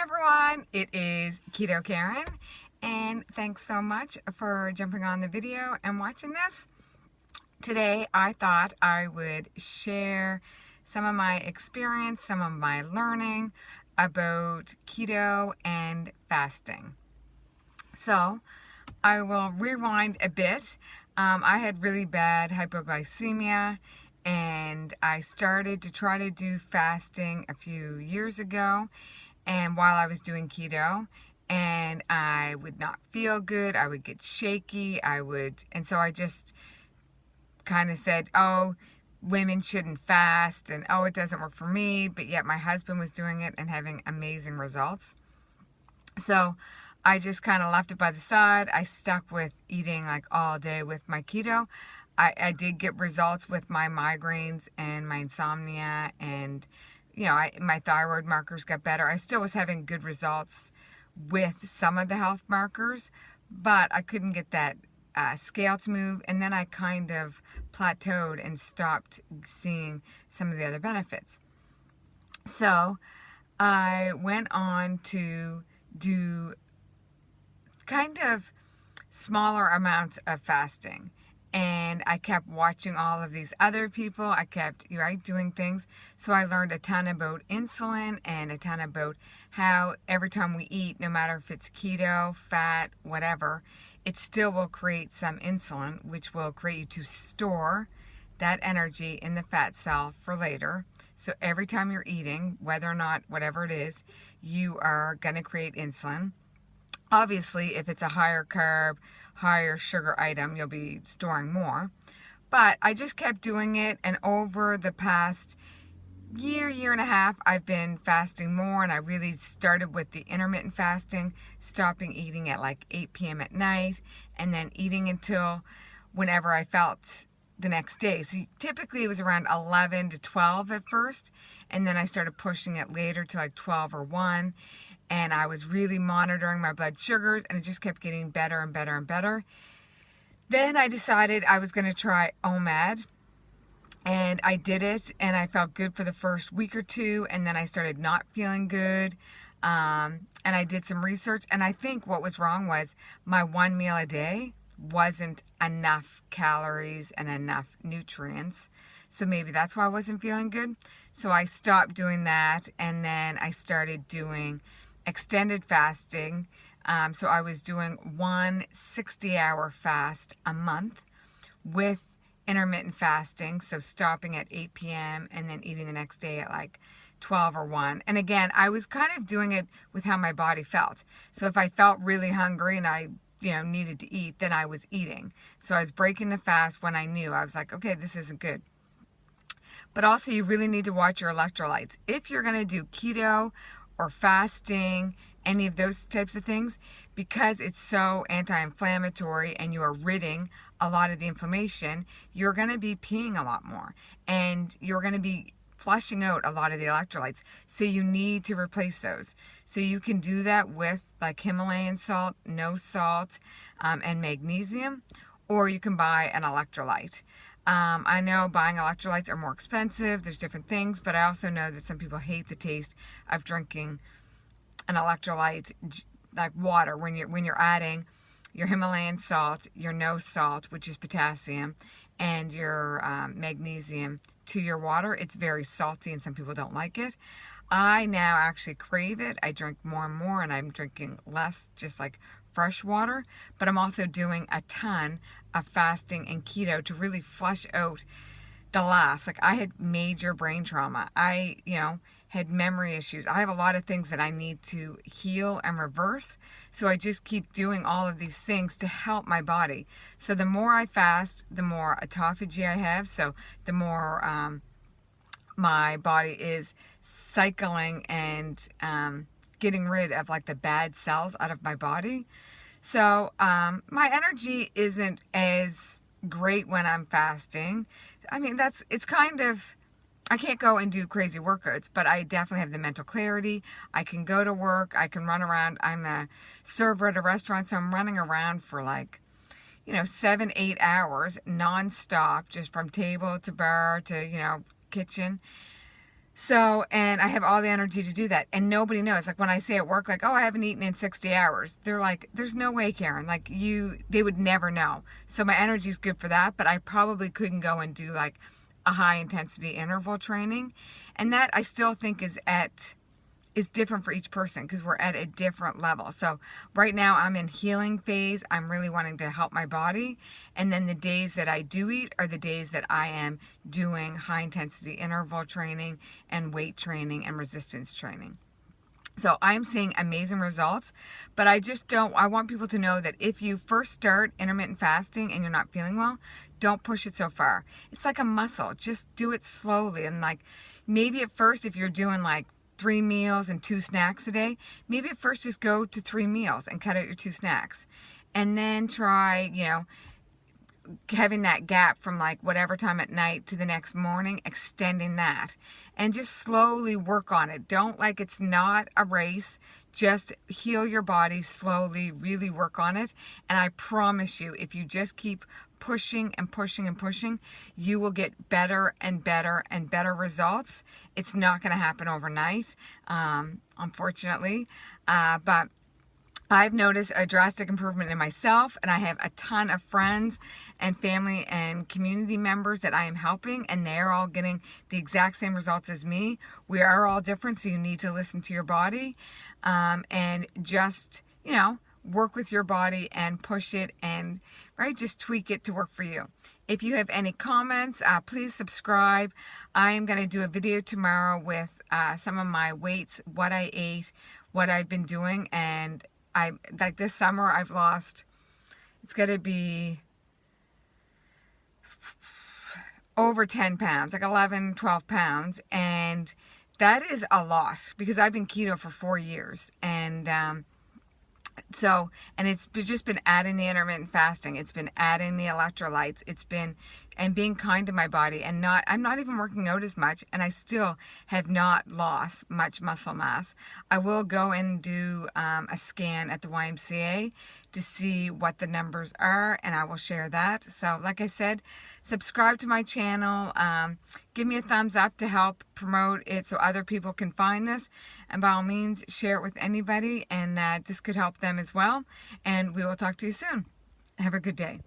everyone, it is Keto Karen, and thanks so much for jumping on the video and watching this. Today I thought I would share some of my experience, some of my learning about keto and fasting. So I will rewind a bit. I had really bad hypoglycemia, and I started to try to do fasting a few years ago, and while I was doing keto, and I would not feel good, I would get shaky, and so I just kind of said, oh, women shouldn't fast, and oh, it doesn't work for me, but yet my husband was doing it and having amazing results. So I just kind of left it by the side. I stuck with eating like all day with my keto. I did get results with my migraines and my insomnia, and my thyroid markers got better. I still was having good results with some of the health markers, but I couldn't get that scale to move, and then I kind of plateaued and stopped seeing some of the other benefits. So I went on to do kind of smaller amounts of fasting, and I kept watching all of these other people. I kept doing things. So I learned a ton about insulin and a ton about how every time we eat, no matter if it's keto, fat, whatever, it still will create some insulin, which will create you to store that energy in the fat cell for later. So every time you're eating, whether or not, whatever it is, you are going to create insulin. Obviously, if it's a higher carb, higher sugar item, you'll be storing more. But I just kept doing it, and over the past year and a half, I've been fasting more, and I really started with the intermittent fasting, stopping eating at like 8 p.m. at night, and then eating until whenever I felt the next day. So typically it was around 11 to 12 at first, and then I started pushing it later to like 12 or 1, and I was really monitoring my blood sugars, and it just kept getting better and better and better. Then I decided I was going to try OMAD, and I did it, and I felt good for the first week or two, and then I started not feeling good. And I did some research, and I think what was wrong was my one meal a day wasn't enough calories and enough nutrients. So maybe that's why I wasn't feeling good. So I stopped doing that, and then I started doing extended fasting. So I was doing one 60-hour fast a month with intermittent fasting, so stopping at 8 p.m. and then eating the next day at like 12 or 1. And again, I was kind of doing it with how my body felt. So if I felt really hungry and I needed to eat, then I was eating. So I was breaking the fast when I knew. I was like, okay, this isn't good. But also, you really need to watch your electrolytes. If you're going to do keto or fasting, any of those types of things, because it's so anti-inflammatory and you are ridding a lot of the inflammation, you're going to be peeing a lot more, and you're going to be flushing out a lot of the electrolytes. So you need to replace those. So you can do that with like Himalayan salt, no salt, and magnesium, or you can buy an electrolyte. I know buying electrolytes are more expensive. There's different things, but I also know that some people hate the taste of drinking an electrolyte like water when you're adding your Himalayan salt, your no salt, which is potassium, and your magnesium to your water. It's very salty, and some people don't like it. I now actually crave it. I drink more and more, and I'm drinking less, just like fresh water, but I'm also doing a ton of fasting and keto to really flush out the last. Like, I had major brain trauma. I, had memory issues. I have a lot of things that I need to heal and reverse. So I just keep doing all of these things to help my body. So the more I fast, the more autophagy I have. So the more my body is cycling and getting rid of like the bad cells out of my body. So my energy isn't as great when I'm fasting. I mean, it's kind of, I can't go and do crazy workouts, but I definitely have the mental clarity. I can go to work. I can run around. I'm a server at a restaurant, so I'm running around for like, 7-8 hours nonstop, just from table to bar to, kitchen. So, and I have all the energy to do that. And nobody knows. Like when I say at work, like, oh, I haven't eaten in 60 hours. They're like, there's no way, Karen. Like they would never know. So my energy is good for that. But I probably couldn't go and do like a high intensity interval training. And that I still think is different for each person because we're at a different level. So right now I'm in healing phase. I'm really wanting to help my body. And then the days that I do eat are the days that I am doing high intensity interval training and weight training and resistance training. So I'm seeing amazing results, but I want people to know that if you first start intermittent fasting and you're not feeling well, don't push it so far. It's like a muscle. Just do it slowly. And like maybe at first, if you're doing like 3 meals and 2 snacks a day, maybe at first just go to 3 meals and cut out your 2 snacks. And then try, having that gap from like whatever time at night to the next morning, extending that. And just slowly work on it. It's not a race. Just heal your body slowly, really work on it. And I promise you, if you just keep pushing and pushing and pushing, you will get better and better and better results. It's not going to happen overnight, unfortunately. But I've noticed a drastic improvement in myself, and I have a ton of friends and family and community members that I am helping, and they're all getting the exact same results as me. We are all different, so you need to listen to your body, and just, work with your body and push it and, just tweak it to work for you. If you have any comments, please subscribe. I am going to do a video tomorrow with some of my weights, what I ate, what I've been doing, and like this summer I've lost, it's going to be over 10 pounds, like 11, 12 pounds. And that is a lot because I've been keto for 4 years. And it's just been adding the intermittent fasting. It's been adding the electrolytes. It's been, and being kind to my body, and I'm not even working out as much, and I still have not lost much muscle mass. I will go and do a scan at the YMCA to see what the numbers are, and I will share that. So like I said, subscribe to my channel. Give me a thumbs up to help promote it so other people can find this. And by all means, share it with anybody, and this could help them as well. And we will talk to you soon. Have a good day.